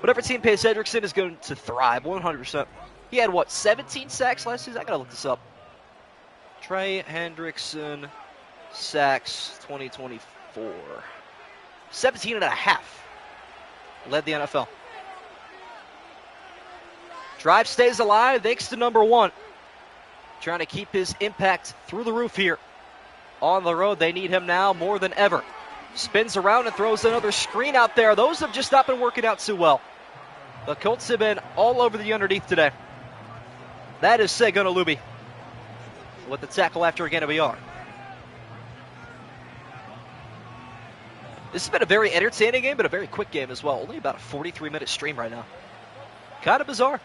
Whatever team pays Hendrickson is going to thrive 100%. He had, 17 sacks last season? I got to look this up. Trey Hendrickson sacks 2024. 17 and a half. Led the NFL. Drive stays alive thanks to number 1. Trying to keep his impact through the roof here. On the road, they need him now more than ever. Spins around and throws another screen out there. Those have just not been working out too well. The Colts have been all over the underneath today. That is Segun Olubi with the tackle after a gain of a yard. This has been a very entertaining game, but a very quick game as well. Only about a 43-minute stream right now. Kind of bizarre.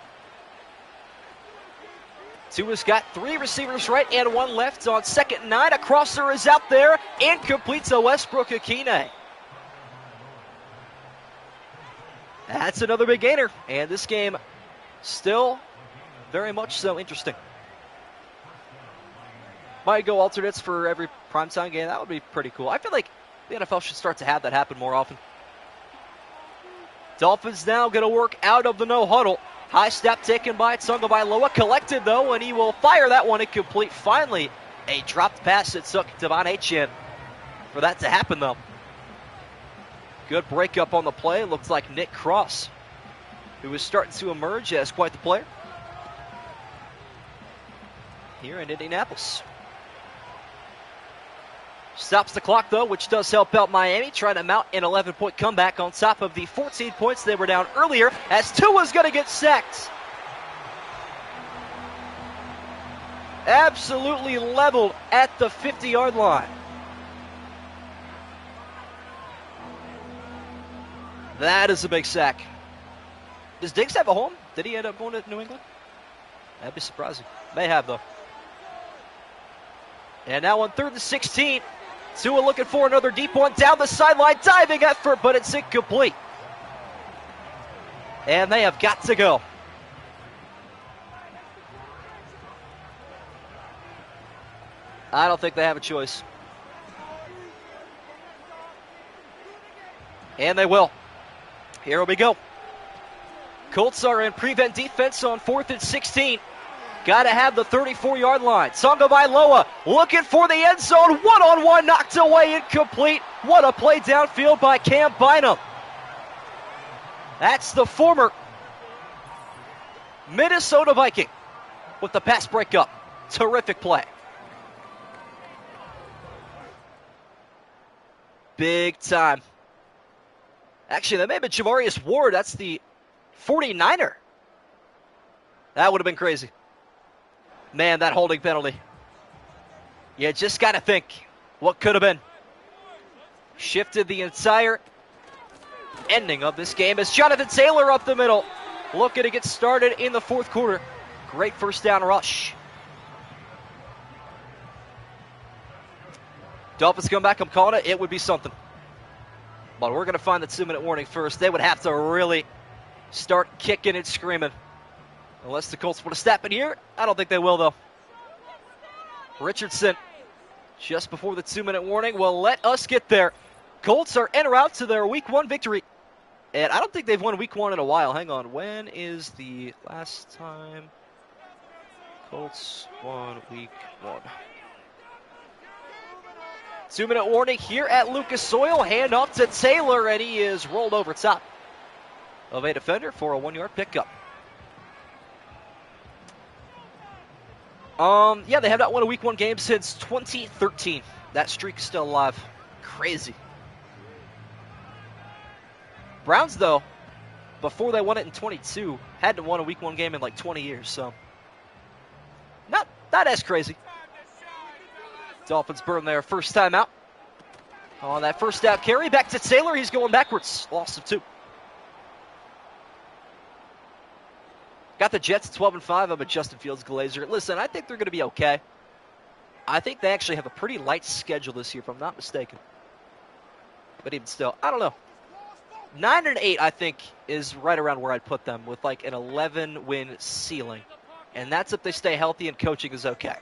Tua's got 3 receivers right and 1 left on 2nd and 9. A crosser is out there. Incomplete to Westbrook-Akine. That's another big gainer. And this game still very much so interesting. Might go alternates for every primetime game. That would be pretty cool. I feel like the NFL should start to have that happen more often. Dolphins now going to work out of the no huddle. High step taken by Tagovailoa. Collected, though, and he will fire that one incomplete. Finally, a dropped pass. It took Devon Achane for that to happen, though. Good breakup on the play. Looks like Nick Cross, who is starting to emerge as quite the player. here in Indianapolis. Stops the clock, though, which does help out Miami, trying to mount an 11-point comeback on top of the 14 points they were down earlier, as Tua's going to get sacked. Absolutely leveled at the 50-yard line. That is a big sack. Does Diggs have a home? Did he end up going to New England? That'd be surprising. May have, though. And now on 3rd and 16, Tua looking for another deep one down the sideline. Diving effort, but it's incomplete. And they have got to go. I don't think they have a choice. And they will. Here we go. Colts are in prevent defense on 4th and 16. Got to have the 34-yard line. Tagovailoa looking for the end zone. One-on-one knocked away, incomplete. What a play downfield by Cam Bynum. That's the former Minnesota Viking with the pass breakup. Terrific play. Big time. Actually, that may have been Javarius Ward. That's the 49er. That would have been crazy. Man, that holding penalty. You just got to think what could have been. Shifted the entire ending of this game as Jonathan Taylor up the middle, looking to get started in the 4th quarter. Great first down rush. Dolphins come back, I'm calling it. It would be something. But we're going to find the 2-minute warning first. They would have to really start kicking and screaming. Unless the Colts put a step in here. I don't think they will, though. Richardson, just before the 2-minute warning, will let us get there. Colts are en route to their Week 1 victory. And I don't think they've won Week 1 in a while. Hang on. When is the last time Colts won Week 1? 2-minute warning here at Lucas Oil. Hand off to Taylor, and he is rolled over top of a defender for a 1-yard pickup. Yeah, they have not won a Week 1 game since 2013. That streak is still alive. Crazy. Browns, though, before they won it in 22, hadn't won a Week 1 game in like 20 years, so not as crazy. Dolphins burn their first time out. On that first down carry, back to Taylor. He's going backwards. Loss of 2. Got the Jets at 12-5. I'm a Justin Fields Glazer. Listen, I think they're going to be okay. I think they actually have a pretty light schedule this year, if I'm not mistaken. But even still, I don't know. 9-8, I think, is right around where I'd put them with like an 11-win ceiling. And that's if they stay healthy and coaching is okay.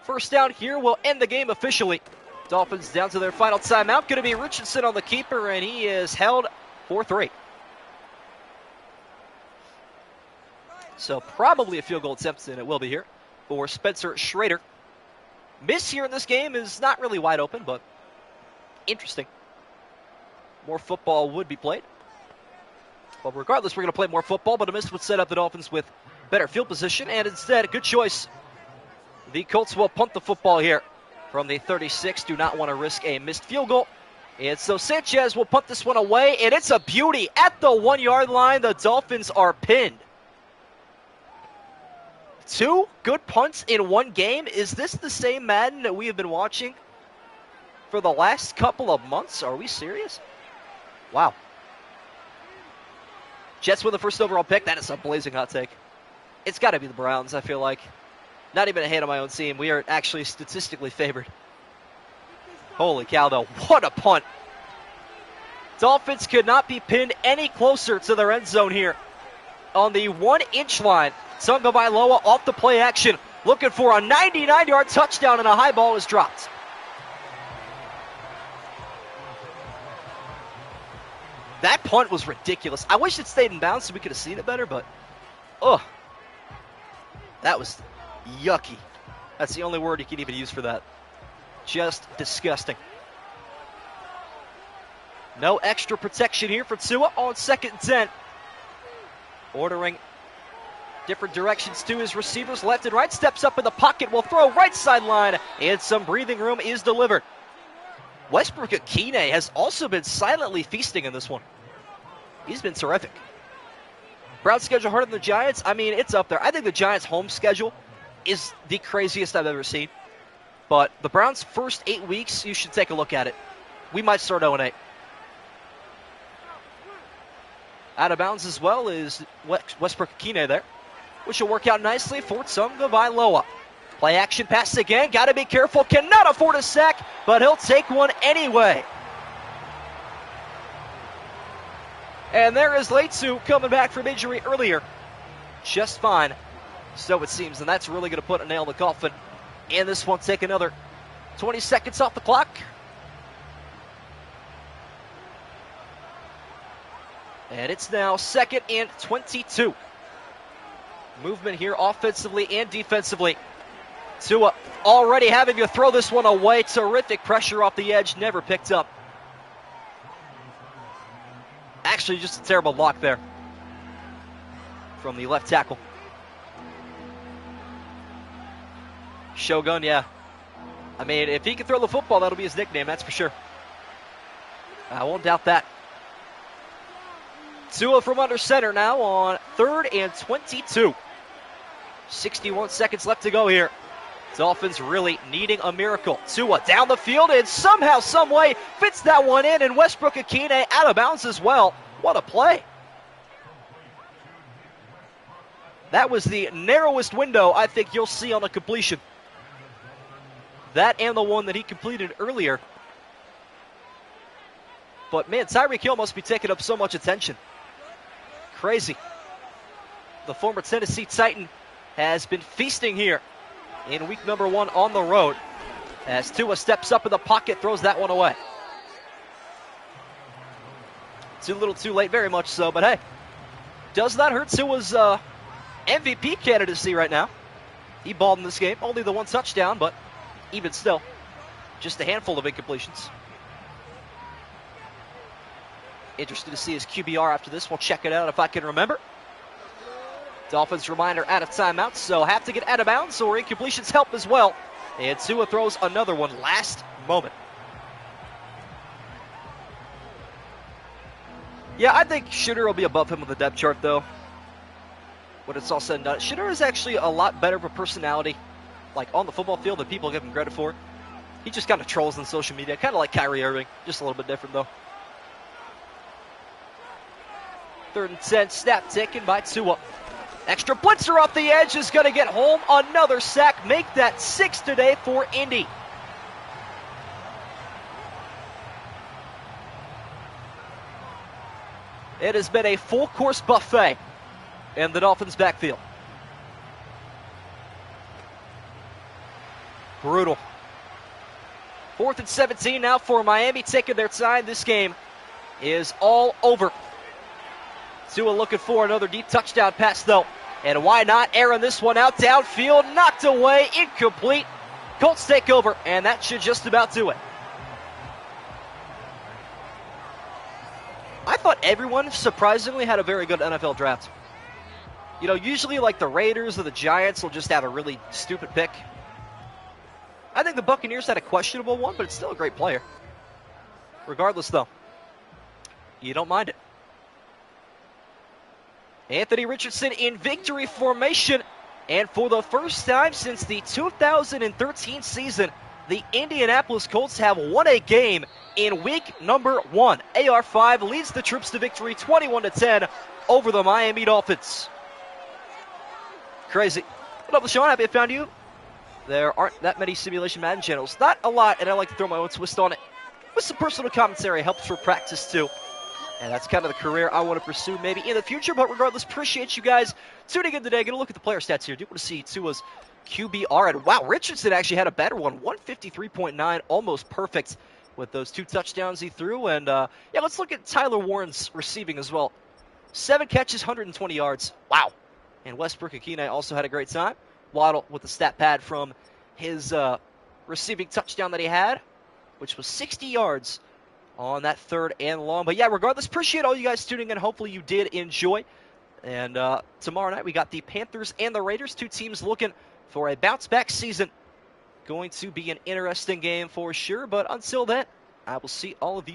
First down here will end the game officially. Dolphins down to their final timeout. Going to be Richardson on the keeper, and he is held for 3. So probably a field goal attempt, and it will be here for Spencer Schrader. Miss here in this game is not really wide open, but interesting. More football would be played. But regardless, we're going to play more football, but a miss would set up the Dolphins with better field position, and instead, a good choice. The Colts will punt the football here from the 36. Do not want to risk a missed field goal. And so Sanchez will punt this one away, and it's a beauty. At the 1-yard line, the Dolphins are pinned. 2 good punts in one game. Is this the same Madden that we have been watching for the last couple of months? Are we serious? Wow. Jets with the first overall pick. That is a blazing hot take. It's got to be the Browns, I feel like. Not even a hand on my own team. We are actually statistically favored. Holy cow, though. What a punt. Dolphins could not be pinned any closer to their end zone here. On the 1-inch line, Tagovailoa off the play action, looking for a 99-yard touchdown, and a high ball is dropped. That punt was ridiculous. I wish it stayed in bounds so we could have seen it better, but that was yucky. That's the only word you can even use for that. Just disgusting. No extra protection here for Tua on 2nd and 10. Ordering Different directions to his receivers, left and right. Steps up in the pocket, will throw right sideline, and some breathing room is delivered. Westbrook-Akine has also been silently feasting in this one. He's been terrific. Browns schedule harder than the Giants. I mean, it's up there. I think the Giants' home schedule is the craziest I've ever seen. But the Browns' first 8 weeks, you should take a look at it. We might start 0-8. Out of bounds as well is Westbrook-Akine there, which will work out nicely for Tagovailoa. Play action pass again. Got to be careful. Cannot afford a sack, but he'll take one anyway. And there is Leitu coming back from injury earlier. Just fine, so it seems. And that's really going to put a nail in the coffin. And this one take another 20 seconds off the clock. And it's now 2nd and 22. Movement here offensively and defensively. Tua already having to throw this one away. Terrific pressure off the edge, never picked up. Actually, just a terrible block there from the left tackle. Shogun, yeah. I mean, if he can throw the football, that'll be his nickname, that's for sure. I won't doubt that. Tua from under center now on 3rd and 22. 61 seconds left to go here. Dolphins really needing a miracle. Tua down the field and somehow, some way fits that one in, and Westbrook-Akine out of bounds as well. What a play. That was the narrowest window I think you'll see on a completion. That and the one that he completed earlier. But man, Tyreek Hill must be taking up so much attention. Crazy. The former Tennessee Titan has been feasting here in week number 1 on the road, as Tua steps up in the pocket, throws that one away. Too little too late, very much so, but hey, does not hurt Tua's MVP candidacy right now. He balled in this game, only the 1 touchdown, but even still, just a handful of incompletions. Interested to see his QBR after this. We'll check it out if I can remember. Dolphins reminder out of timeout, so have to get out of bounds, or incompletions help as well. And Tua throws another one last moment. Yeah, I think Shooter will be above him on the depth chart, though, when it's all said and done. Shooter is actually a lot better of a personality, like on the football field, than people give him credit for. He just kind of trolls on social media, kind of like Kyrie Irving, just a little bit different, though. 3rd and 10, snap taken by Tua. Extra blitzer off the edge is going to get home. Another sack. Make that 6 today for Indy. It has been a full-course buffet in the Dolphins' backfield. Brutal. 4th and 17 now for Miami, taking their time. This game is all over. Tua looking for another deep touchdown pass, though. And why not airing this one out downfield? Knocked away, incomplete. Colts take over, and that should just about do it. I thought everyone surprisingly had a very good NFL draft. You know, usually like the Raiders or the Giants will just have a really stupid pick. I think the Buccaneers had a questionable one, but it's still a great player. Regardless, though, you don't mind it. Anthony Richardson in victory formation. And for the first time since the 2013 season, the Indianapolis Colts have won a game in week number 1. AR5 leads the troops to victory 21-10 over the Miami Dolphins. Crazy. What up, LaShawn? Happy I found you. There aren't that many simulation Madden channels. Not a lot, and I like to throw my own twist on it. With some personal commentary, helps for practice too. And that's kind of the career I want to pursue maybe in the future. But regardless, appreciate you guys tuning in today. Going to look at the player stats here. Do want to see Tua's QBR. And wow, Richardson actually had a better one. 153.9, almost perfect with those 2 touchdowns he threw. And yeah, let's look at Tyler Warren's receiving as well. 7 catches, 120 yards. Wow. And Westbrook-Akine also had a great time. Waddle with the stat pad from his receiving touchdown that he had, which was 60 yards on that 3rd and long. But yeah, regardless, appreciate all you guys tuning in. Hopefully you did enjoy And tomorrow night we got the Panthers and the Raiders, two teams looking for a bounce-back season. Going to be an interesting game for sure, but until then, I will see all of you